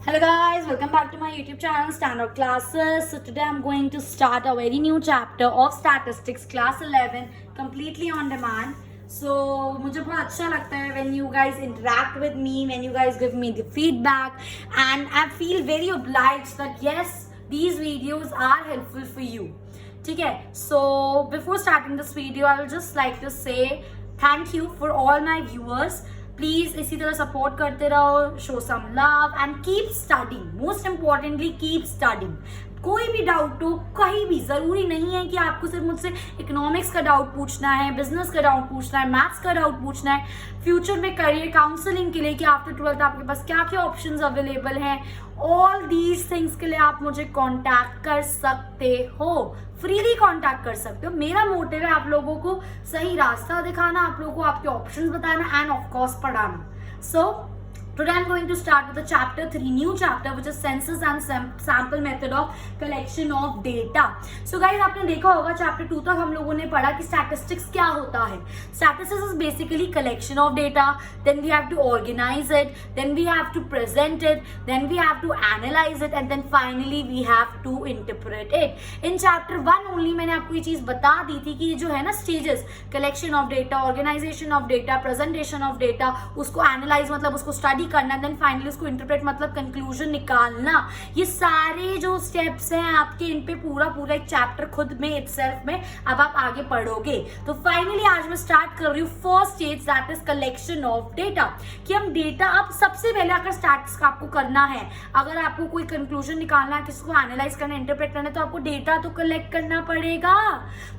Hello guys, welcome back to my YouTube channel Stand Out Classes. So today I'm going to start a very new chapter of Statistics Class 11 completely on demand. So मुझे बहुत अच्छा लगता है when you guys interact with me, when you guys give me the feedback, and I feel very obliged that yes, these videos are helpful for you. ठीक है? So before starting this video, I would just like to say thank you for all my viewers. Please इसी तरह support करते रहो, show some love and keep studying. Most importantly keep studying. कोई भी doubt हो कहीं भी, जरूरी नहीं है कि आपको सिर्फ मुझसे इकोनॉमिक्स का डाउट पूछना है, बिजनेस का डाउट पूछना है, मैथ्स का डाउट पूछना है, फ्यूचर में करियर काउंसलिंग के लिए कि आफ्टर 12th आपके पास क्या क्या ऑप्शंस अवेलेबल हैं, ऑल दीज थिंग्स के लिए आप मुझे कांटेक्ट कर सकते हो, फ्रीली कांटेक्ट कर सकते हो. मेरा मोटिव है आप लोगों को सही रास्ता दिखाना, आप लोगों को आपके ऑप्शंस बताना एंड ऑफ कोर्स पढ़ाना. सो today I'm going to start with the chapter 3, new chapter, which is census and sample method of collection of data. So guys, आपने देखा होगा chapter 2 तक हम लोगों ने पढ़ा कि statistics क्या होता है. Statistics is basically collection of data, then we have to organize it, then we have to present it, then we have to analyze it, and then finally we have to interpret it. In chapter 1 only मैंने आपको ये चीज बता दी थी कि ये जो है ना stages, collection of data, organization of data, presentation of data, उसको analyze मतलब उसको study करना, देन फाइनली उसको इंटरप्रेट मतलब कंक्लूजन निकालना, ये सारे जो स्टेप्स हैं आपके, इन पे पूरा एक चैप्टर खुद में इटसेल्फ में अब आप आगे पढ़ोगे. तो फाइनली आज मैं स्टार्ट कर रही हूँ first stage, that is collection of data. कि हम डेटा, अब सबसे पहले अगर स्टैटिस्टिक्स आपको करना है, अगर आपको कोई कंक्लूजन निकालना है, किसी को एनालाइज करना है, इंटरप्रेट करना है, तो आपको डेटा तो कलेक्ट करना पड़ेगा.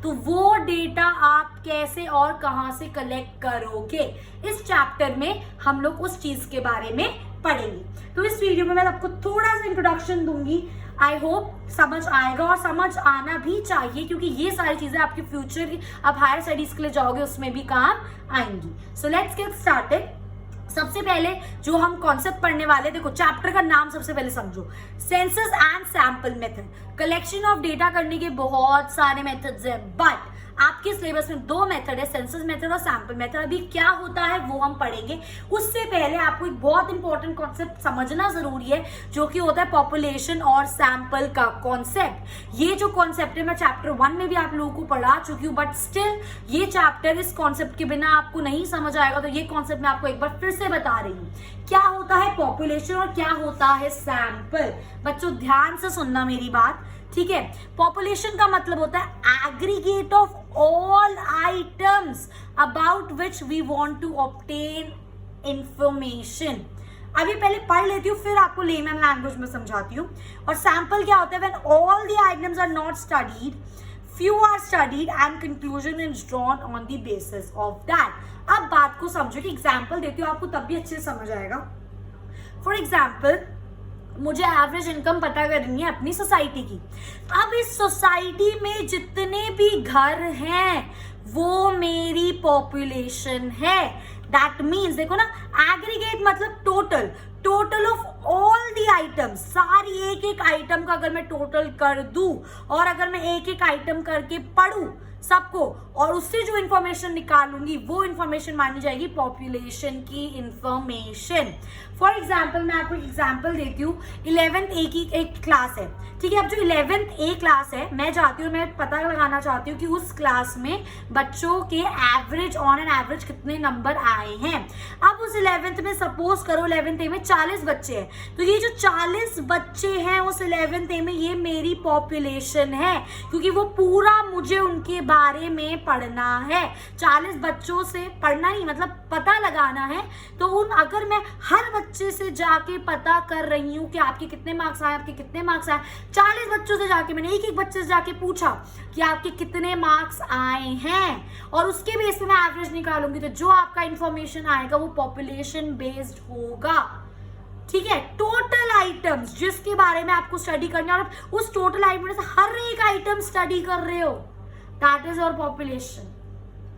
तो वो डेटा आप कैसे और कहां से कलेक्ट करोगे, इस चैप्टर में हम लोग उस चीज के बारे में पढ़ेंगे. तो इस वीडियो में मैं आपको थोड़ा सा इंट्रोडक्शन दूंगी. आई होप समझ आएगा और समझ आना भी चाहिए, क्योंकि ये सारी चीजें आपके फ्यूचर की, आप हायर स्टडीज के लिए जाओगे उसमें भी काम आएंगी. So let's get started. सबसे पहले जो हम कॉन्सेप्ट पढ़ने वाले, देखो चैप्टर का नाम सबसे पहले समझो, census and sample method. Collection of data करने के बहुत सारे मेथड्स हैं, बट आपके सिलेबस में दो मेथड है, सेंसस मेथड और सैंपल मेथड. अभी क्या होता है वो हम पढ़ेंगे. उससे पहले आपको एक बहुत इंपॉर्टेंट कॉन्सेप्ट समझना जरूरी है, जो कि होता है पॉपुलेशन और सैंपल का कॉन्सेप्ट. ये जो कॉन्सेप्ट है मैं चैप्टर 1 में भी आप लोगों को पढ़ा चुकी हूँ, बट स्टिल ये चैप्टर इस कॉन्सेप्ट के बिना आपको नहीं समझ आएगा. तो ये कॉन्सेप्ट मैं आपको एक बार फिर से बता रही हूँ, क्या होता है पॉपुलेशन और क्या होता है सैंपल. बच्चों ध्यान से सुनना मेरी बात, ठीक है. पॉपुलेशन का मतलब होता है aggregate of all items about which we want to obtain information. अभी पहले पढ़ लेती हूँ, फिर आपको लेमन लैंग्वेज में समझाती हूँ. और सैंपल क्या होता है, when all the items are not studied, few are studied and conclusion is drawn on the basis of that. अब बात को समझो कि एग्जाम्पल देती हूँ, आपको तब भी अच्छे से समझ आएगा. फॉर एग्जाम्पल, मुझे एवरेज इनकम पता करनी है अपनी सोसाइटी की. अब इस सोसाइटी में जितने भी घर हैं वो मेरी पॉपुलेशन है. दैट मीन्स देखो ना, एग्रीगेट मतलब total of all the items, सारी एक एक आइटम का अगर मैं टोटल कर दूं और अगर मैं एक एक आइटम करके पढ़ूं सबको, और उससे जो इंफॉर्मेशन निकालूंगी वो इंफॉर्मेशन मानी जाएगी पॉपुलेशन की इंफॉर्मेशन. फॉर एग्जाम्पल मैं आपको एग्जाम्पल देती हूँ. 11th A की एक क्लास है, ठीक है. अब जो 11th A क्लास है, मैं चाहती हूँ, मैं पता लगाना चाहती हूँ कि उस क्लास में बच्चों के एवरेज, ऑन एन एवरेज कितने नंबर आए हैं. अब उस 11th में सपोज करो 11th A में 40 बच्चे हैं, तो ये जो 40 बच्चे हैं उस 11th A में, ये मेरी पॉपुलेशन है, क्योंकि वो पूरा मुझे उनके बारे में पढ़ना है. 40 बच्चों से पढ़ना ही मतलब पता लगाना है. तो उन, अगर मैं हर बच्चे से जाके पता कर रही हूँ कि आपके कितने मार्क्स आए, आपके कितने मार्क्स आए, 40 बच्चों से जाके मैंने एक बच्चे से जाके पूछा कि आपके कितने मार्क्स आए हैं, और उसके बेस पे मैं एवरेज निकालूंगी. तो जो आपका इंफॉर्मेशन आएगा वो पॉपुलेशन बेस्ड होगा, ठीक है. टोटल आइटम्स जिसके बारे में आपको स्टडी करना है, और उस टोटल आइटम से हर एक आइटम स्टडी कर रहे हो, दैट इज योर पॉपुलेशन.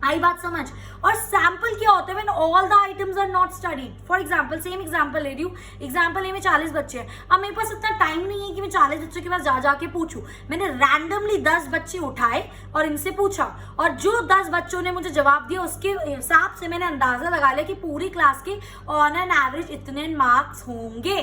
आई बात समझ. और सैंपल क्या होता है, when all the items are not studied. For example, same example ले रही हूँ. एग्जांपल ए में 40 बच्चे हैं. अब मेरे पास इतना टाइम नहीं है कि मैं 40 बच्चों के पास जाके पूछूं. मैंने रैंडमली 10 बच्चे उठाए और इनसे पूछा, और जो 10 बच्चों ने मुझे जवाब दिया उसके हिसाब से मैंने अंदाजा लगा लिया कि पूरी क्लास के ऑन एन एवरेज इतने मार्क्स होंगे.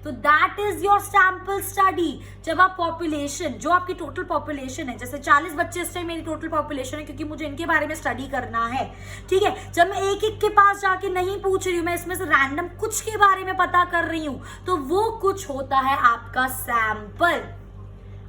तो that is your sample study. जब आप पॉपुलेशन, जो आपकी टोटल पॉपुलेशन है, जैसे 40 बच्चे इस टाइम मेरी टोटल पॉपुलेशन है क्योंकि मुझे इनके बारे में स्टडी करना है, ठीक है। जब मैं एक एक के पास जाके नहीं पूछ रही हूँ, मैं इसमें से रैंडम कुछ के बारे में पता कर रही हूँ, तो वो कुछ होता है आपका सैंपल।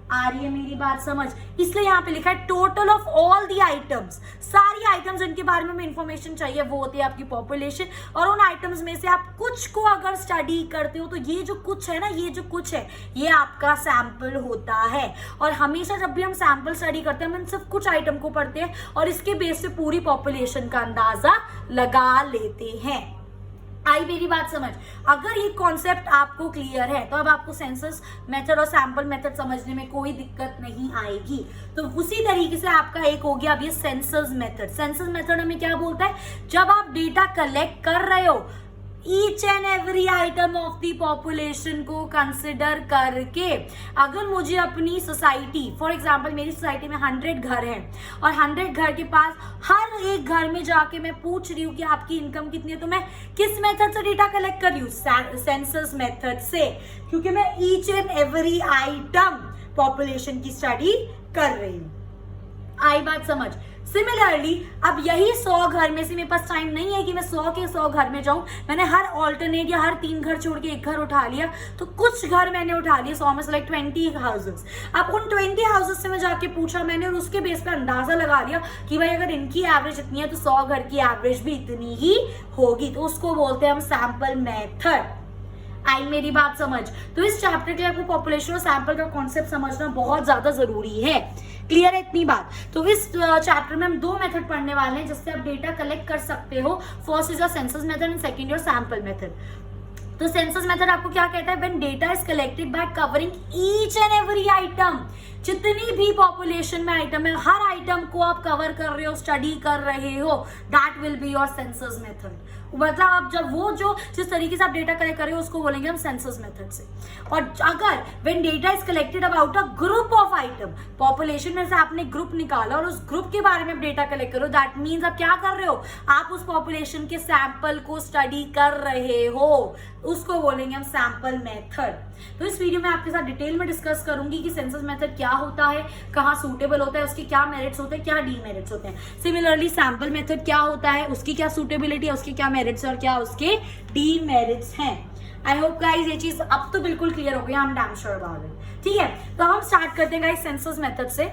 आ रही है मेरी बात समझ? इसलिए यहाँ पे लिखा है total of all the items, सारी आइटम्स जिनके बारे में इंफॉर्मेशन चाहिए वो होती है आपकी पॉपुलेशन। और उन आइटम्स में से आप कुछ को अगर स्टडी करते हो तो ये जो कुछ है ना, ये जो कुछ है ये आपका सैंपल होता है। और हमेशा जब भी हम सैंपल स्टडी करते हैं हम सिर्फ कुछ आइटम को पढ़ते हैं और इसके बेस पे पूरी पॉपुलेशन का अंदाजा लगा लेते हैं। आई मेरी बात समझ? अगर ये कॉन्सेप्ट आपको क्लियर है तो अब आपको सेंसस मेथड और सैंपल मेथड समझने में कोई दिक्कत नहीं आएगी। तो उसी तरीके से आपका एक हो गया अब ये सेंसस मेथड। सेंसस मेथड हमें क्या बोलता है? जब आप डेटा कलेक्ट कर रहे हो each and every item of the population को कंसिडर करके, अगर मुझे अपनी सोसाइटी, फॉर एग्जांपल मेरी सोसाइटी में 100 घर हैं और 100 घर के पास हर एक घर में जाके मैं पूछ रही हूँ कि आपकी इनकम कितनी है, तो मैं किस मेथड से डेटा कलेक्ट कर रही हूँ? सेंसस मेथड से, क्योंकि मैं each and every item population की स्टडी कर रही हूँ। आई बात समझ? सिमिलरली अब यही 100 घर में से मेरे पास टाइम नहीं है कि मैं 100 के 100 घर में जाऊं, मैंने हर ऑल्टरनेट या हर 3 घर छोड़ के एक घर उठा लिया, तो कुछ घर मैंने उठा लिए 100 में से, लाइक 20 हाउसेस। अब उन 20 हाउसेस से मैं जाके पूछा मैंने और उसके बेस पे अंदाजा लगा लिया कि भाई अगर इनकी एवरेज इतनी है तो 100 घर की एवरेज भी इतनी ही होगी, तो उसको बोलते हैं हम सैंपल मेथड। आई मेरी बात समझ? तो इस चैप्टर के लिए आपको पॉपुलेशन और सैंपल का कॉन्सेप्ट समझना बहुत ज्यादा जरूरी है। क्लियर है इतनी बात? तो इस चैप्टर में हम 2 मेथड पढ़ने वाले हैं जिससे आप डेटा कलेक्ट कर सकते हो। First is your census method and second your sample method. तो सेंसस मेथड आपको क्या कहता है? When data is collected by covering each and every item, जितनी भी पॉपुलेशन में आइटम है हर आइटम को आप कवर कर रहे हो, स्टडी कर रहे हो, that will be your census method. मतलब आप जब वो जो जिस तरीके से आप डेटा कलेक्ट कर रहे हो उसको बोलेंगे हम सेंसस मेथड से। और अगर when data is collected about a group of item, population में से आपने ग्रुप निकाला और उस ग्रुप के बारे में डेटा कलेक्ट करो, दैट मीन्स आप क्या कर रहे हो? आप उस पॉपुलेशन के सैंपल को स्टडी कर रहे हो, उसको बोलेंगे हम सैंपल मेथड। तो इस वीडियो में आपके साथ डिटेल में डिस्कस करूंगी कि सेंसस मेथड क्या होता है, कहाँ सूटेबल होता है, उसके क्या मेरिट्स होते हैं, क्या डीमेरिट्स होते हैं। सिमिलरली सैंपल मेथड क्या होता है, उसकी क्या सूटेबिलिटी है, उसके क्या मेरिट्स और क्या उसके डीमेरिट्स हैं। आई होप गाइस ये चीज अब तो बिल्कुल क्लियर हो गई, I am damn sure about it. ठीक है, तो हम स्टार्ट करते हैं गाइस सेंसस मेथड से।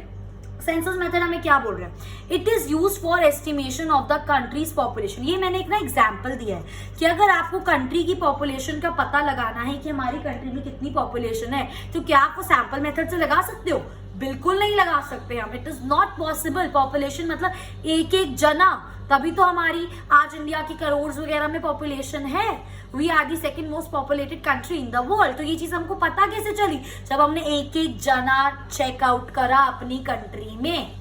सेंसस मेथड हमें क्या बोल रहे हैं? It is use for estimation of the countries population. ये मैंने एक ना एग्जांपल दिया है कि अगर आपको कंट्री की पॉपुलेशन का पता लगाना है कि हमारी कंट्री में कितनी पॉपुलेशन है, तो क्या आप वो सैंपल मेथड से लगा सकते हो? बिल्कुल नहीं लगा सकते हम। It is not possible. Population मतलब एक एक जना, तभी तो हमारी आज इंडिया की करोड़ वगैरह में पॉपुलेशन है। We are the second most populated country in the world. तो ये चीज हमको पता कैसे चली? जब हमने एक एक जना चेकआउट करा अपनी कंट्री में।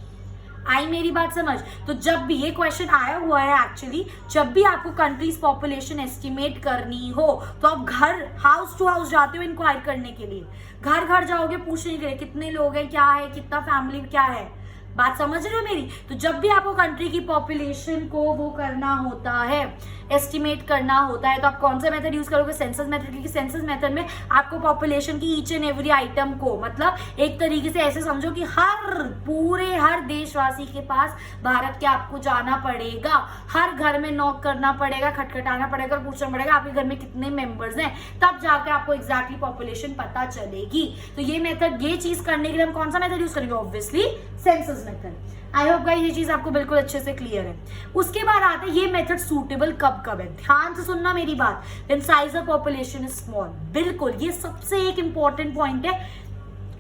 आई मेरी बात समझ? तो जब भी ये क्वेश्चन आया हुआ है एक्चुअली, जब भी आपको कंट्रीज पॉपुलेशन एस्टिमेट करनी हो तो आप घर हाउस टू हाउस जाते हो इंक्वायर करने के लिए, घर घर जाओगे पूछने के लिए कितने लोग हैं, क्या है, कितना फैमिली क्या है। बात समझ रहे हो मेरी? तो जब भी आपको कंट्री की पॉपुलेशन को वो करना होता है, एस्टिमेट करना होता है, तो आप कौन सा मेथड यूज करोगे? Census method. क्योंकि सेंसस मेथड में आपको पॉपुलेशन की ईच एंड एवरी आइटम को, मतलब एक तरीके से ऐसे समझो कि हर देशवासी के पास भारत के आपको जाना पड़ेगा, हर घर में नॉक करना पड़ेगा, खटखटाना पड़ेगा और पूछना पड़ेगा आपके घर में कितने मेंबर्स हैं, तब जाकर आपको एग्जैक्टली पॉपुलेशन पता चलेगी। तो ये मेथड, ये चीज करने के लिए हम कौन सा मेथड यूज करेंगे? Obviously census method. आई होप गाइस ये चीज आपको बिल्कुल अच्छे से क्लियर है। उसके बाद आते हैं ये मेथड सूटेबल कब कब है। ध्यान से सुनना मेरी बात। When size of population is small, बिल्कुल ये सबसे एक इंपॉर्टेंट पॉइंट है।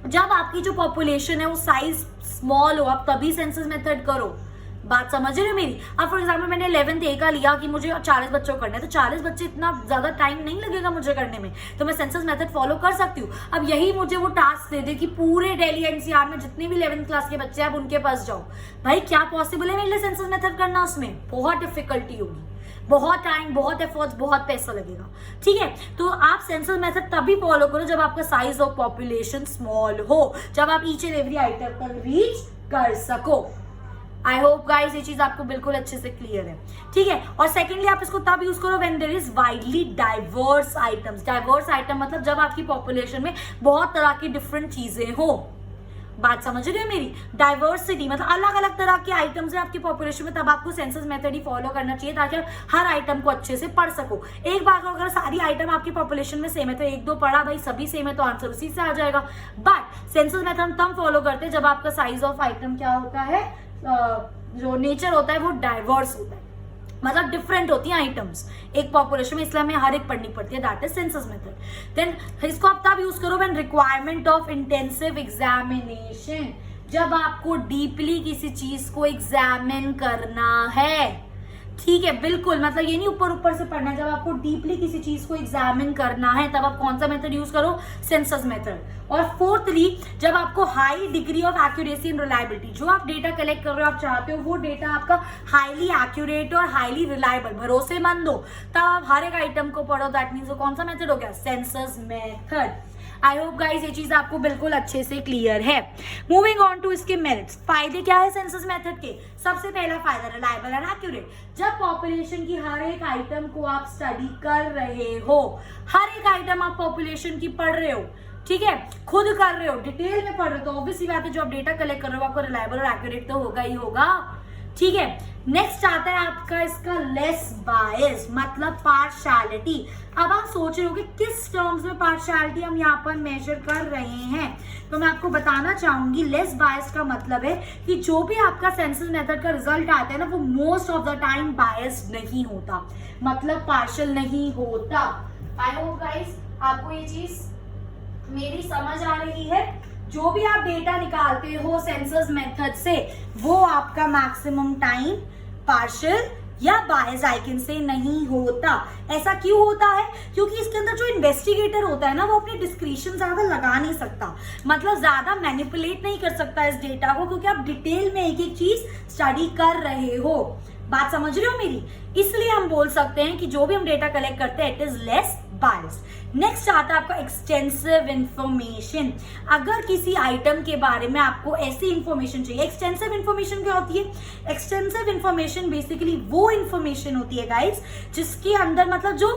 जब आपकी जो पॉपुलेशन है वो साइज स्मॉल हो, आप तभी सेंसस मेथड करो। बात समझ रहे हो मेरी? अब फॉर एग्जाम्पल मैंने 11th A का लिया कि मुझे 40 बच्चों को करना है, तो 40 बच्चे इतना ज्यादा टाइम नहीं लगेगा मुझे करने में, तो मैं सेंसस मेथड फॉलो कर सकती हूँ। अब यही मुझे वो टास्क दे दे कि पूरे दिल्ली NCR में जितने भी 11th क्लास के बच्चे हैं आप उनके पास जाओ, भाई क्या पॉसिबल है मेरे लिए सेंसस मेथड करना? उसमें बहुत डिफिकल्टी होगी, बहुत टाइम, बहुत एफर्ट्स, बहुत पैसा लगेगा। ठीक है, तो आप सेंसस मेथड तभी फॉलो करो जब आपका साइज ऑफ पॉपुलेशन स्मॉल हो, जब आप ईच एंड एवरी आइटम पर रीच कर सको। आई होप गाइस ये चीज आपको बिल्कुल अच्छे से क्लियर है, ठीक है। और सेकेंडली आप इसको तब यूज करो when there is widely diverse items. Diverse item मतलब जब आपकी पॉपुलेशन में बहुत तरह की डिफरेंट चीजें हो। बात समझ रहे हो मेरी? डाइवर्सिटी मतलब अलग अलग तरह के आइटम्स है आपकी पॉपुलेशन में, तब आपको सेंसस मेथड ही फॉलो करना चाहिए ताकि आप हर आइटम को अच्छे से पढ़ सको। एक बार अगर सारी आइटम आपकी पॉपुलेशन में सेम है तो एक दो पढ़ा भाई, सभी सेम है तो आंसर उसी से आ जाएगा। बट सेंसस मेथड हम तब फॉलो करते हैं जब आपका साइज ऑफ आइटम क्या होता है, जो नेचर होता है वो डाइवर्स होता है, मतलब डिफरेंट होती हैं आइटम्स एक पॉपुलेशन में, इसलिए हमें हर एक पढ़नी पड़ती है, that is census method. Then इसको आप तब यूज करो when requirement of intensive examination, जब आपको डीपली किसी चीज को एग्जामिन करना है, ठीक है। बिल्कुल मतलब ये नहीं ऊपर ऊपर से पढ़ना है, जब आपको डीपली किसी चीज को एग्जामिन करना है तब आप कौन सा मेथड यूज करो, सेंसस मेथड। और फोर्थली जब आपको high degree of accuracy and reliability, जो आप डेटा कलेक्ट कर रहे हो, आप चाहते हो वो डेटा आपका हाईली एक्यूरेट और हाईली रिलायबल, भरोसेमंद हो, तब आप हर एक आइटम को पढ़ो, दैट मीन्स वो कौन सा मेथड हो गया, census method. I hope guys ये चीज आपको बिल्कुल अच्छे से क्लियर है। मूविंग ऑन टू इसके मेरिट्स, फायदे क्या है सेंसस मेथड के? सबसे पहला फायदा रिलायबल एंड एक्यूरेट। जब पॉपुलेशन की हर एक आइटम को आप स्टडी कर रहे हो, हर एक आइटम आप पॉपुलेशन की पढ़ रहे हो, ठीक है, खुद कर रहे हो, डिटेल में पढ़ रहे हो, तो ऑब्वियसली बात है जो आप डेटा कलेक्ट कर रहे हो आपको रिलायबल और एक्यूरेट तो होगा ही होगा, ठीक है। नेक्स्ट आता है आपका इसका लेस बायस मतलब पार्शियलिटी। अब आप सोच रहे हो कि किस टर्म्स में पार्शियलिटी हम यहाँ पर मेजर कर रहे हैं, तो मैं आपको बताना चाहूंगी लेस बायस का मतलब है कि जो भी आपका सेंसस मेथड का रिजल्ट आता है ना, वो most of the time biased नहीं होता, मतलब पार्शियल नहीं होता। आई होप गाइस आपको ये चीज मेरी समझ आ रही है। जो भी आप डेटा निकालते हो सेंसस मेथड से वो आपका मैक्सिमम टाइम पार्शियल या बायस आई कैन से नहीं होता। ऐसा क्यों होता है? क्योंकि इसके अंदर जो इन्वेस्टिगेटर होता है ना, वो अपने डिस्क्रिप्शन ज्यादा लगा नहीं सकता, मतलब ज्यादा मैनिपुलेट नहीं कर सकता इस डेटा को, क्योंकि आप डिटेल में एक एक चीज स्टडी कर रहे हो। बात समझ रहे हो मेरी? इसलिए हम बोल सकते हैं कि जो भी हम डेटा कलेक्ट करते हैं it is less biased. Next आता है आपका एक्सटेंसिव इंफॉर्मेशन। अगर किसी आइटम के बारे में आपको ऐसी इंफॉर्मेशन चाहिए, एक्सटेंसिव इंफॉर्मेशन क्या होती है? एक्सटेंसिव इंफॉर्मेशन बेसिकली वो इंफॉर्मेशन होती है गाइस जिसके अंदर मतलब जो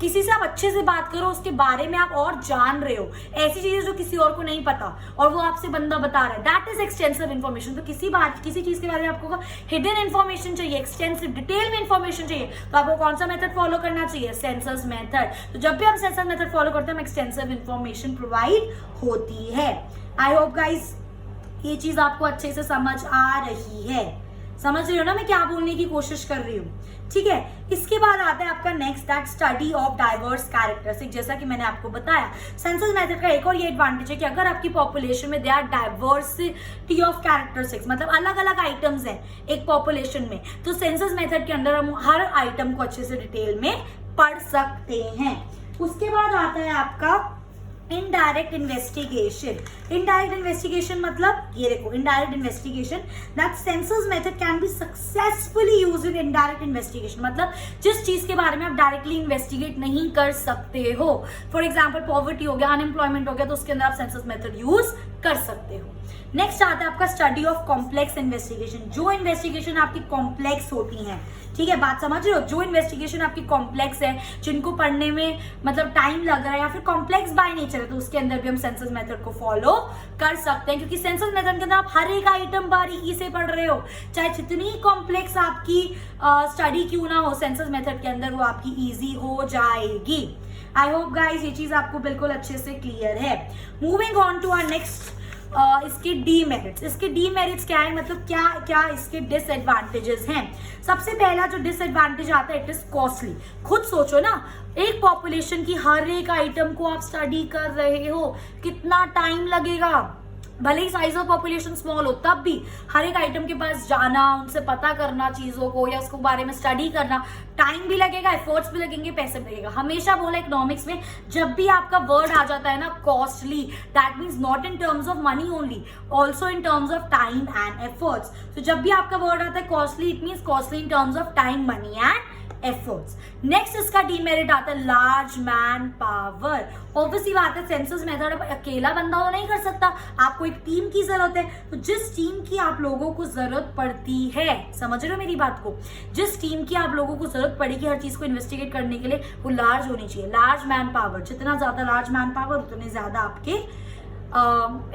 किसी से आप अच्छे से बात करो, उसके बारे में आप और जान रहे हो, ऐसी चीजें जो किसी और को नहीं पता और वो आपसे बंदा बता रहा है, दैट इज एक्सटेंसिव इन्फॉर्मेशन। तो किसी चीज के बारे में आपको हिडन इन्फॉर्मेशन चाहिए, एक्सटेंसिव डिटेल में इन्फॉर्मेशन चाहिए, तो आपको कौन सा मेथड फॉलो करना चाहिए? Census method. तो जब भी हम सेंसस मेथड फॉलो करते हैं हम एक्सटेंसिव इन्फॉर्मेशन प्रोवाइड होती है। आई होप गाइस ये चीज आपको अच्छे से समझ आ रही है, समझ रही हो ना मैं क्या बोलने की कोशिश कर रही हूँ, ठीक है। इसके बाद आता है आपका next that study of diverse characteristic. जैसा कि मैंने आपको बताया सेंसस मेथड का एक और ये एडवांटेज है कि अगर आपकी पॉपुलेशन में they are diversity of characteristics, मतलब अलग अलग आइटम्स हैं एक पॉपुलेशन में, तो सेंसस मेथड के अंदर हम हर आइटम को अच्छे से डिटेल में पढ़ सकते हैं। उसके बाद आता है आपका इनडायरेक्ट इन्वेस्टिगेशन। इनडायरेक्ट इन्वेस्टिगेशन मतलब ये देखो, indirect investigation that census method can be successfully used in indirect investigation, मतलब जिस चीज के बारे में आप डायरेक्टली इन्वेस्टिगेट नहीं कर सकते हो, फॉर एग्जांपल पॉवर्टी हो गया, अनएम्प्लॉयमेंट हो गया, तो उसके अंदर आप सेंसस मेथड यूज कर सकते हो। नेक्स्ट आता है आपका स्टडी ऑफ कॉम्प्लेक्स इन्वेस्टिगेशन। जो इन्वेस्टिगेशन आपकी कॉम्प्लेक्स होती हैं, ठीक है, बात समझ रहे हो, जो इन्वेस्टिगेशन आपकी कॉम्प्लेक्स है, जिनको पढ़ने में मतलब टाइम लग रहा है या फिर कॉम्प्लेक्स बाय नेचर है, तो उसके अंदर भी हम सेंसस मेथड को फॉलो कर सकते हैं, क्योंकि सेंसस मेथड के अंदर आप हर एक आइटम बारीकी से पढ़ रहे हो, चाहे जितनी कॉम्प्लेक्स आपकी स्टडी क्यों ना हो, सेंसस मेथड के अंदर वो आपकी ईजी हो जाएगी। आई होप गाइज ये चीज आपको बिल्कुल अच्छे से क्लियर है। Moving on to our next इसके डीमेरिट्स। इसके डीमेरिट्स क्या है, मतलब क्या क्या इसके डिसएडवांटेजेस हैं? सबसे पहला जो डिसएडवांटेज आता है इट इज कॉस्टली। खुद सोचो ना, एक पॉपुलेशन की हर एक आइटम को आप स्टडी कर रहे हो, कितना टाइम लगेगा? भले ही साइज ऑफ पॉपुलेशन स्मॉल हो तब भी हर एक आइटम के पास जाना, उनसे पता करना चीजों को या उसको बारे में स्टडी करना, टाइम भी लगेगा, एफर्ट्स भी लगेंगे, पैसे भी लगेगा। हमेशा बोला इकोनॉमिक्स में जब भी आपका वर्ड आ जाता है ना costly, that means not in terms of money only, also in terms of time and efforts. तो जब भी आपका वर्ड आता है costly, it means costly in terms of time, money and efforts. Next इसका डीमेरिट आता है लार्ज मैन पावर। ऑब्वियसली बात है, सेंसस मेथड अब अकेला बंदा तो नहीं कर सकता, आपको एक टीम की जरूरत है। तो जिस टीम की आप लोगों को जरूरत पड़ती है, समझ रहे हो मेरी बात को, जिस टीम की आप लोगों को जरूरत पड़ेगी हर चीज को इन्वेस्टिगेट करने के लिए, वो लार्ज होनी चाहिए। लार्ज मैन पावर, जितना ज्यादा लार्ज मैन पावर उतने ज्यादा आपके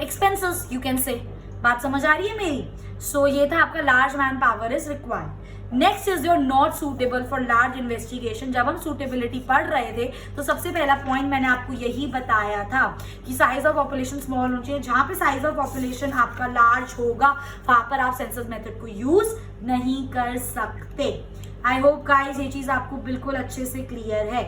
एक्सपेंसेस, यू कैन से। बात समझ आ रही है मेरी? सो ये था आपका large man power is required. Next is your not suitable for large investigation. जब हम सूटेबिलिटी पढ़ रहे थे तो सबसे पहला पॉइंट मैंने आपको यही बताया था कि साइज ऑफ पॉपुलेशन स्मॉल होनी चाहिए। जहां पे साइज ऑफ पॉपुलेशन आपका लार्ज होगा वहां पर आप सेंसस मेथड को यूज नहीं कर सकते। आई होप गाइस ये चीज आपको बिल्कुल अच्छे से क्लियर है।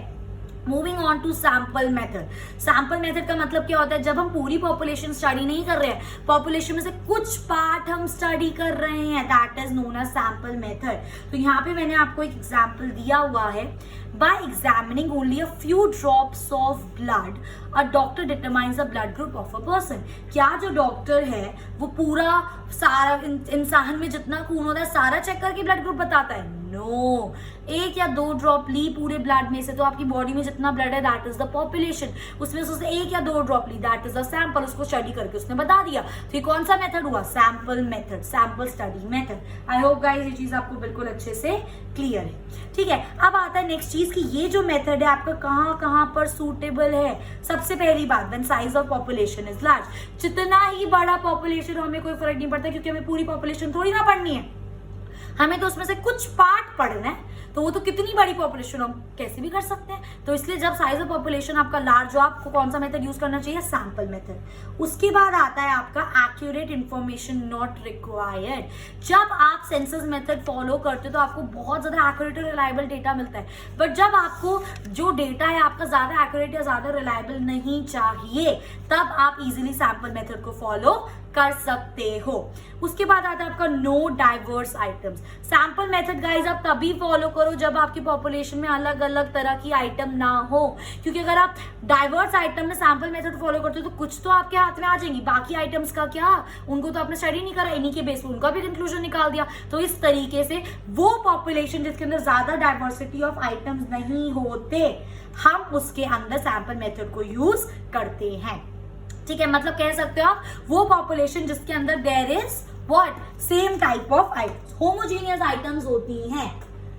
Moving on to sample method. Sample method का मतलब क्या होता है? जब हम पूरी पॉपुलेशन स्टडी नहीं कर रहे हैं, पॉपुलेशन में से कुछ पार्ट हम स्टडी कर रहे हैं, that is known as sample method. तो यहाँ पे मैंने आपको एक एग्जांपल दिया हुआ है। By examining only a few drops of blood, a doctor determines the blood group of a person. क्या जो डॉक्टर है वो पूरा सारा इंसान में जितना खून होता है सारा चेक करके ब्लड ग्रुप बताता है? नो, एक या दो ड्रॉप ली पूरे ब्लड में से, तो आपकी बॉडी में जितना ब्लड है दैट इज द पॉपुलेशन, उसमें से उसने एक या दो ड्रॉप ली दैट इज द सैंपल, उसको स्टडी करके उसने बता दिया। तो ये कौन सा मेथड हुआ? Sample method, sample study method. आई होप गाइस ये चीज आपको बिल्कुल अच्छे से क्लियर है। ठीक है, अब आता है नेक्स्ट चीज कि ये जो मेथड है आपका कहाँ कहाँ पर सूटेबल है। सबसे पहली बात, when size of population is large. जितना ही बड़ा पॉपुलेशन हमें कोई फर्क नहीं पड़ता, क्योंकि हमें पूरी पॉपुलेशन थोड़ी ना पढ़नी है, हमें तो उसमें से कुछ पार्ट पढ़ना है। तो वो तो कितनी बड़ी पॉपुलेशन हम कैसे भी कर सकते हैं। तो इसलिए जब साइज ऑफ पॉपुलेशन आपका लार्ज हो, आपको कौन सा मेथड यूज करना चाहिए? Sample method. उसके बाद आता है आपका एक्यूरेट इंफॉर्मेशन नॉट रिक्वायर्ड। जब आप सेंसस मेथड फॉलो करते हो तो आपको बहुत ज्यादा एक्यूरेट और रिलायबल डेटा मिलता है, बट जब आपको जो डेटा है आपका ज्यादा एक्यूरेट या ज्यादा रिलायबल नहीं चाहिए, तब आप इजिली सैंपल मेथड को फॉलो कर सकते हो। उसके बाद आता है आपका no diverse items. Sample method guys आप तभी फॉलो करो जब आपकी पॉपुलेशन में अलग अलग तरह की आइटम ना हो, क्योंकि अगर आप डाइवर्स आइटम में सैंपल मेथड फॉलो करते हो तो कुछ तो आपके हाथ में आ जाएंगी, बाकी आइटम्स का क्या, उनको तो आपने स्टडी नहीं करा, इन्हीं के बेस पर उनका भी कंक्लूजन निकाल दिया। तो इस तरीके से वो पॉपुलेशन जिसके अंदर ज्यादा डाइवर्सिटी ऑफ आइटम्स नहीं होते, हम उसके अंदर सैंपल मेथड को यूज करते हैं। ठीक है, मतलब कह सकते हो आप वो पॉपुलेशन जिसके अंदर there is what, same type of items, homogeneous items होती हैं।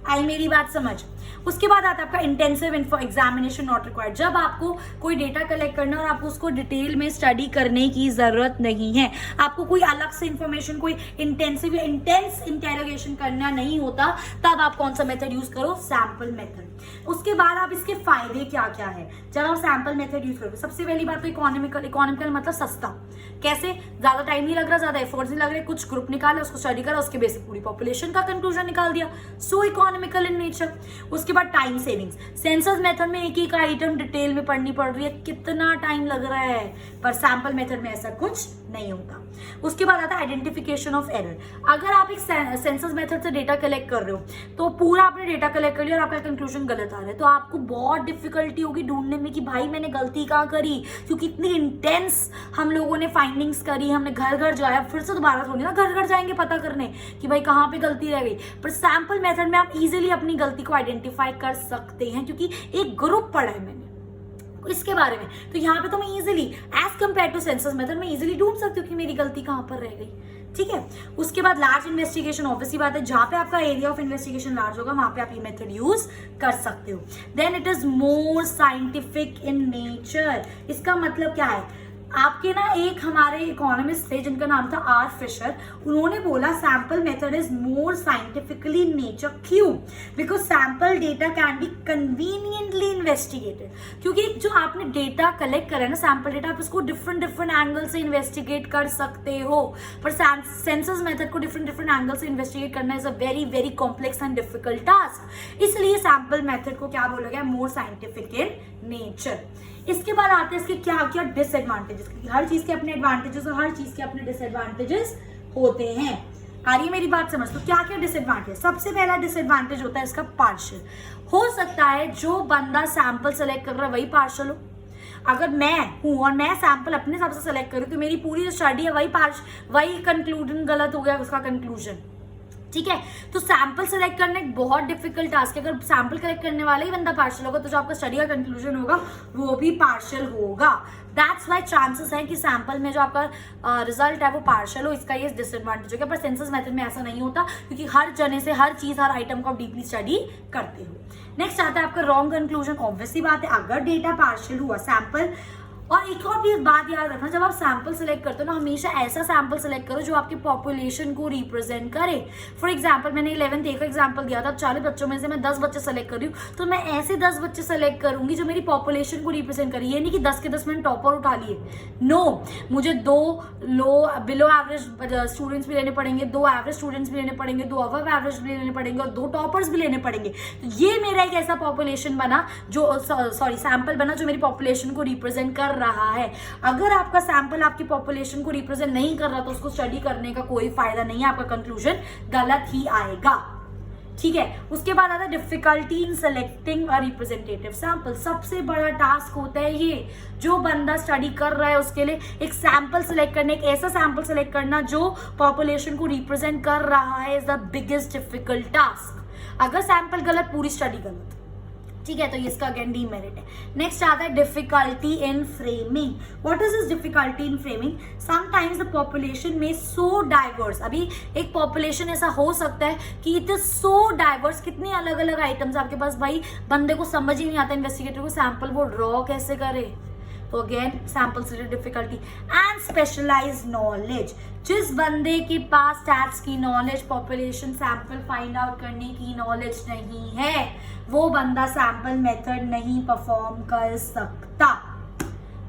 आई मेरी बात समझ? उसके बाद आता है आपका इंटेंसिव एग्जामिनेशन नॉट रिक्वायर्ड। जब आपको कोई डेटा कलेक्ट करना है और आपको उसको डिटेल में स्टडी करने की जरूरत नहीं है, आपको कोई अलग से इंफॉर्मेशन, कोई इंटेंसिव या इंटेंस इंटेरोगेशन करना नहीं होता, तब आप कौन सा मेथड यूज करो? Sample method. उसके बाद आप इसके फायदे क्या क्या है जब आप सैंपल मेथड यूज करोगे? सबसे पहली बात तो इकोनॉमिकल मतलब सस्ता। कैसे? ज्यादा टाइम नहीं लग रहा, ज्यादा एफर्ट्स नहीं लग रहे, कुछ ग्रुप निकाला, उसको स्टडी करा, उसके बेस पे पूरी पॉपुलेशन का कंक्लूजन निकाल दिया। सो इकोनॉमिकल इन नेचर। उसके बाद टाइम सेविंग्स। सेंसस मेथड में एक एक आइटम डिटेल में पढ़नी पड़ रही है, कितना टाइम लग रहा है, पर सैंपल मेथड में ऐसा कुछ नहीं होता। उसके बाद आता है आइडेंटिफिकेशन ऑफ एरर। अगर आप एक सेंसस मेथड से डेटा कलेक्ट कर रहे हो तो पूरा आपने डेटा कलेक्ट कर लिया और आपका कंक्लूजन गलत आ रहा है, तो आपको बहुत डिफिकल्टी होगी ढूंढने में कि भाई मैंने गलती कहाँ करी, क्योंकि इतनी इंटेंस हम लोगों ने फाइंडिंग्स करी, हमने घर घर जाया, फिर से दोबारा थोड़ी ना घर घर जाएंगे पता करने कि भाई कहाँ पे गलती रह गई। पर सैंपल मेथड में आप इजीली अपनी गलती को आइडेंटिफाई कर सकते हैं, क्योंकि एक ग्रुप पढ़ा है मैंने इसके बारे में, तो यहाँ पे तो मैं easily as compare to census method में इजीली ढूंढ सकती हूँ कि मेरी गलती कहाँ पर रह गई। ठीक है, उसके बाद लार्ज इन्वेस्टिगेशन, ऑब्वियसली बात है जहां पे आपका एरिया ऑफ इन्वेस्टिगेशन लार्ज होगा वहां पे आप ये मेथड यूज कर सकते हो। Then it is more scientific in nature. इसका मतलब क्या है? आपके ना एक हमारे इकोनॉमिस्ट थे जिनका नाम था आर फिशर, उन्होंने बोला sample method is more scientifically nature. क्यों? Because sample data can be conveniently investigated. क्योंकि जो आपने डेटा कलेक्ट करा है ना, सैंपल डेटा, आप उसको डिफरेंट एंगल से इन्वेस्टिगेट कर सकते हो, पर सेंसस मेथड को डिफरेंट एंगल से इन्वेस्टिगेट करना is a very very complex and difficult task. इसलिए सैंपल मेथड को क्या बोला गया? मोर साइंटिफिक इन नेचर। इसके बाद आते हैं इसके क्या क्या डिसएडवांटेजेस, क्योंकि हर चीज के अपने एडवांटेजेस और हर चीज के अपने डिसएडवांटेजेस होते हैं। आ रही है मेरी बात समझ? तो क्या क्या डिसएडवांटेज? सबसे पहला डिसएडवांटेज होता है इसका पार्शियल। हो सकता है जो बंदा सैंपल सेलेक्ट कर रहा है वही पार्शियल हो। अगर मैं हूं और मैं सैंपल अपने हिसाब से सेलेक्ट करूं तो मेरी पूरी जो स्टडी है वही कंक्लूजन गलत हो गया, उसका कंक्लूजन। ठीक है। तो सैंपल सेलेक्ट करना एक बहुत डिफिकल्ट टास्क है। अगर सैंपल कलेक्ट करने वाला ही बंदा पार्शियल होगा तो जो आपका स्टडी का कंक्लूजन होगा वो भी पार्शियल होगा। दैट्स वाई चांसेस है कि सैंपल में जो आपका रिजल्ट है वो पार्शियल हो। इसका ये डिसएडवांटेज होगा, पर सेंसस मेथड में ऐसा नहीं होता क्योंकि हर जने से हर चीज हर आइटम को आप डीपली स्टडी करते हो। नेक्स्ट आता है आपका रॉन्ग कंक्लूजन। ऑब्वियसली बात है, अगर डेटा पार्शियल हुआ सैंपल, और एक और भी बात याद रखना, जब आप सैंपल सेलेक्ट करते हो ना हमेशा ऐसा सैंपल सेलेक्ट करो जो आपकी पॉपुलेशन को रिप्रेजेंट करे। फॉर एग्जांपल मैंने 11th A का एग्जांपल दिया था, 40 बच्चों में से मैं 10 बच्चे सेलेक्ट कर रही हूँ, तो मैं ऐसे 10 बच्चे सेलेक्ट करूंगी जो मेरी पॉपुलेशन को रिप्रेजेंट करे। ये नहीं कि 10 के 10 मैंने टॉपर उठा लिए, नो, मुझे 2 बिलो एवरेज स्टूडेंट्स भी लेने पड़ेंगे, 2 एवरेज स्टूडेंट्स भी लेने पड़ेंगे, 2 अबव एवरेज भी लेने पड़ेंगे और 2 टॉपर्स भी लेने पड़ेंगे। तो ये मेरा एक ऐसा पॉपुलेशन बना जो सैंपल बना जो मेरी पॉपुलेशन को रिप्रेजेंट कर रहा है। अगर आपका सैंपल आपकी पॉपुलेशन को रिप्रेजेंट नहीं कर रहा तो उसको स्टडी करने का कोई फायदा नहीं है, आपका कंक्लूजन गलत ही आएगा। ठीक है। उसके बाद आता है difficulty in selecting a representative sample. सबसे बड़ा टास्क होता है ये, जो बंदा स्टडी कर रहा है उसके लिए एक सैंपल सेलेक्ट करने, एक ऐसा सैंपल सेलेक्ट करना जो पॉपुलेशन को रिप्रेजेंट कर रहा है, is the biggest difficult task. अगर सैंपल गलत, पूरी स्टडी गलत। ठीक है, तो इसका अगेन डीमेरिट है। नेक्स्ट आता है difficulty in framing. What is this difficulty in framing? Sometimes the population में सो डाइवर्स, अभी एक पॉपुलेशन ऐसा हो सकता है कि इट इज सो डाइवर्स, कितनी अलग अलग आइटम्स आपके पास, भाई बंदे को समझ ही नहीं आता इन्वेस्टिगेटर को सैंपल वो ड्रॉ कैसे करे। तो अगेन सैंपल से डिफिकल्टी एंड स्पेशलाइज्ड नॉलेज। जिस बंदे के पास स्टैट्स की knowledge, population sample find out करने की नॉलेज नहीं है, वो बंदा सैंपल मेथड नहीं परफॉर्म कर सकता।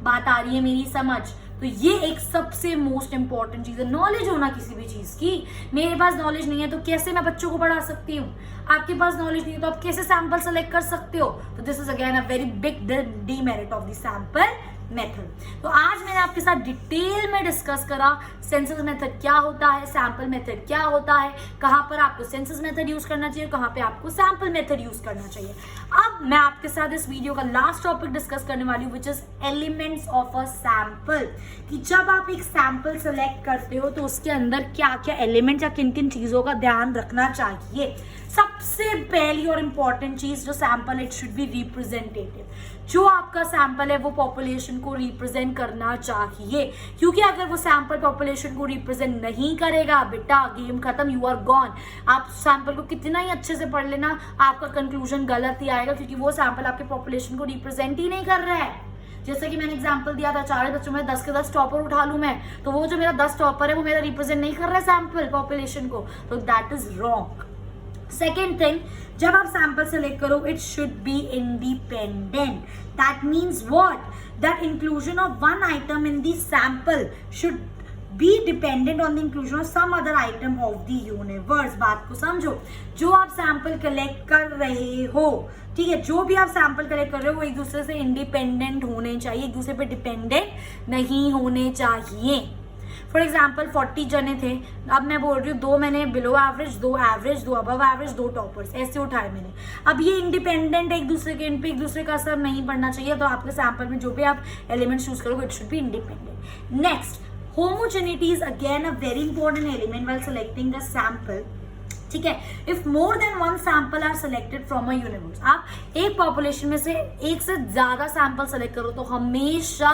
बात आ रही है मेरी समझ? तो ये एक सबसे मोस्ट इंपॉर्टेंट चीज है, नॉलेज होना किसी भी चीज की। मेरे पास नॉलेज नहीं है तो कैसे मैं बच्चों को पढ़ा सकती हूँ? आपके पास नॉलेज नहीं है तो आप कैसे सैंपल सेलेक्ट कर सकते हो? तो this is again a very big demerit of the sample method. तो आज मैंने आपके साथ डिटेल में डिस्कस करा सेंसस मेथड क्या होता है, सैंपल मेथड क्या होता है, कहां पर आपको सेंसस मेथड यूज करना चाहिए, कहां पे आपको सैंपल मेथड यूज करना चाहिए। अब मैं आपके साथ इस वीडियो का लास्ट टॉपिक डिस्कस करने वाली हूँ, which is elements of a sample. कि जब आप एक सैंपल सेलेक्ट करते हो तो उसके अंदर क्या क्या एलिमेंट या किन किन चीजों का ध्यान रखना चाहिए। सबसे पहली और इंपॉर्टेंट चीज जो sample, it should B representative. जो आपका सैंपल है वो पॉपुलेशन को रिप्रेजेंट करना चाहिए, क्योंकि अगर वो सैंपल पॉपुलेशन को रिप्रेजेंट नहीं करेगा, बेटा गेम खत्म, यू आर गॉन। आप सैंपल को कितना ही अच्छे से पढ़ लेना, आपका कंक्लूजन गलत ही आएगा, क्योंकि वो सैंपल आपके पॉपुलेशन को रिप्रेजेंट ही नहीं कर रहा है। जैसे कि मैंने एग्जांपल दिया था, 40 बच्चों में 10 के 10 टॉपर उठा लूं मैं, तो वो जो मेरा 10 टॉपर है वो मेरा रिप्रेजेंट नहीं कर रहा है सैंपल पॉपुलेशन को, तो that is wrong. Second thing, जब आप सैंपल सेलेक्ट करो, it should be independent. That means what? That inclusion of one item in the sample should be dependent on the inclusion of some other item of the universe. बात को समझो, जो आप sample collect कर रहे हो, ठीक है, जो भी आप सैंपल कलेक्ट कर रहे हो वो एक दूसरे से इंडिपेंडेंट होने चाहिए, एक दूसरे पे डिपेंडेंट नहीं होने चाहिए। फॉर एग्जाम्पल 40 जने थे, अब मैं बोल रही हूँ 2 मैंने below average, 2 average, 2 above average, 2 toppers, ऐसे उठाए मैंने। अब ये इंडिपेंडेंट एक दूसरे के, इन पे एक दूसरे का असर नहीं पड़ना चाहिए, तो आपके सैंपल में जो भी आप एलिमेंट चूज करोगे it should be independent. Next, homogeneity is again a very important element while selecting the sample. ठीक है, if more than one sample are selected from a universe, आप एक पॉपुलेशन में से एक से ज्यादा सैंपल सेलेक्ट करो तो हमेशा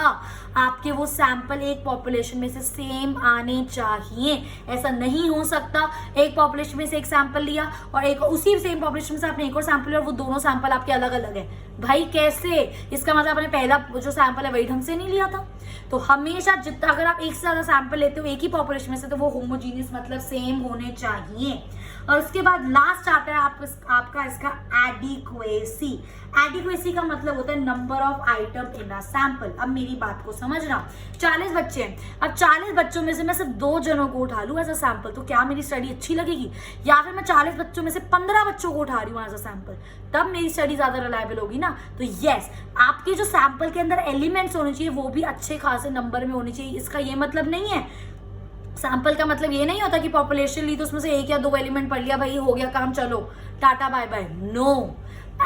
आपके वो सैंपल एक पॉपुलेशन में से सेम आने चाहिए। ऐसा नहीं हो सकता एक पॉपुलेशन में से एक सैंपल लिया और एक उसी सेम पॉपुलेशन में से आपने एक और सैंपल लिया और वो दोनों सैंपल आपके अलग अलग है। भाई कैसे? इसका मतलब आपने पहला जो सैंपल है वही ढंग से नहीं लिया था। तो हमेशा जितना, अगर आप एक से ज्यादा सैंपल लेते हो एक ही पॉपुलेशन में से, तो वो होमोजीनियस मतलब सेम होने चाहिए। और उसके बाद लास्ट आता है आपका इसका एडिक्वेसी। एडिक्वेसी का मतलब होता है number of item in a sample. अब मेरी बात को समझना, 40 बच्चे हैं, अब 40 बच्चों में से मैं सिर्फ 2 जनों को उठा लूं एज अ सैंपल, तो क्या मेरी स्टडी अच्छी लगेगी? या फिर मैं 40 बच्चों में से 15 बच्चों को उठा रही हूँ एज अ सैंपल, तब मेरी स्टडी ज्यादा रिलायबल होगी ना। तो यस, आपके जो सैंपल के अंदर एलिमेंट्स होने चाहिए वो भी अच्छे खासे नंबर में होने चाहिए। इसका ये मतलब नहीं है, सैंपल का मतलब ये नहीं होता कि पॉपुलेशन ली तो उसमें से 1 या 2 एलिमेंट पढ़ लिया, भाई हो गया काम, चलो tata bye bye. No,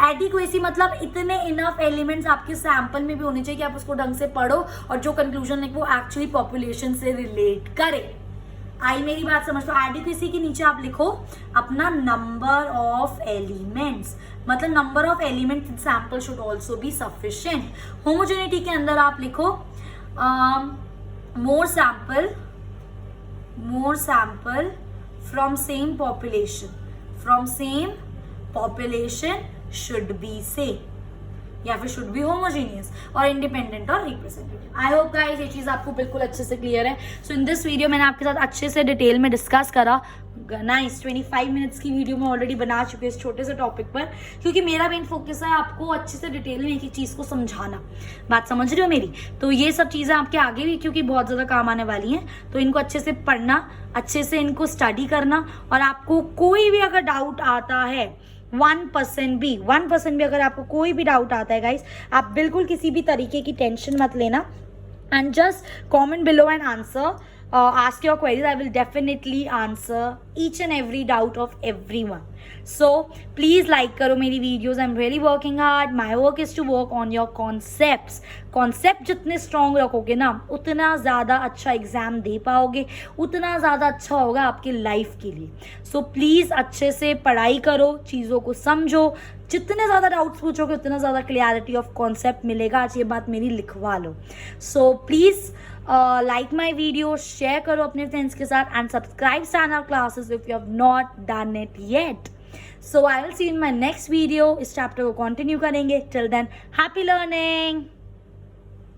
adequacy मतलब इतने इनफ एलिमेंट्स आपके सैंपल में भी होने चाहिए कि आप उसको ढंग से पढ़ो और जो कंक्लूजन है वो एक्चुअली पॉपुलेशन से रिलेट करे। आई मेरी बात समझ लो, एडिक्वेसी के नीचे आप लिखो अपना नंबर ऑफ एलिमेंट्स, मतलब number of element in sample should also be sufficient. Homogeneity के अंदर आप लिखो more sample from same population should be same, या फिर शुड बी होमोजेनियस और इंडिपेंडेंट और रिप्रेजेंटेटिव। आई होप गाइस ये चीज आपको बिल्कुल अच्छे से क्लियर है। सो इन दिस वीडियो मैंने आपके साथ अच्छे से डिटेल में डिस्कस करा। नाइस 25 मिनट्स की वीडियो मैं ऑलरेडी बना चुकी हूँ इस छोटे से टॉपिक पर, क्योंकि मेरा मेन फोकस है आपको अच्छे से डिटेल में एक एक चीज को समझाना। बात समझ रहे हो मेरी? तो ये सब चीजें आपके आगे भी क्योंकि बहुत ज्यादा काम आने वाली हैं, तो इनको अच्छे से पढ़ना, अच्छे से इनको स्टडी करना, और आपको कोई भी अगर डाउट आता है 1% भी अगर आपको कोई भी डाउट आता है गाइस, आप बिल्कुल किसी भी तरीके की टेंशन मत लेना, and just comment below and answer, ask your queries. I will definitely answer each and every doubt of everyone. So please like करो मेरी videos. I'm really working hard. My work is to work on your concepts. Concept जितने strong रखोगे ना, उतना ज़्यादा अच्छा exam दे पाओगे, उतना ज़्यादा अच्छा होगा आपकी लाइफ के लिए। सो प्लीज़ अच्छे से पढ़ाई करो, चीज़ों को समझो, जितने ज़्यादा डाउट्स पूछोगे उतना ज़्यादा क्लियरिटी ऑफ कॉन्सेप्ट मिलेगा। आज ये बात मेरी लिखवा लो। So please like my video, share करो अपने फ्रेंड्स के साथ, and subscribe Standard Classes if you have not done it yet. So I will see in my next video. इस चैप्टर को कंटिन्यू करेंगे। Till then happy learning.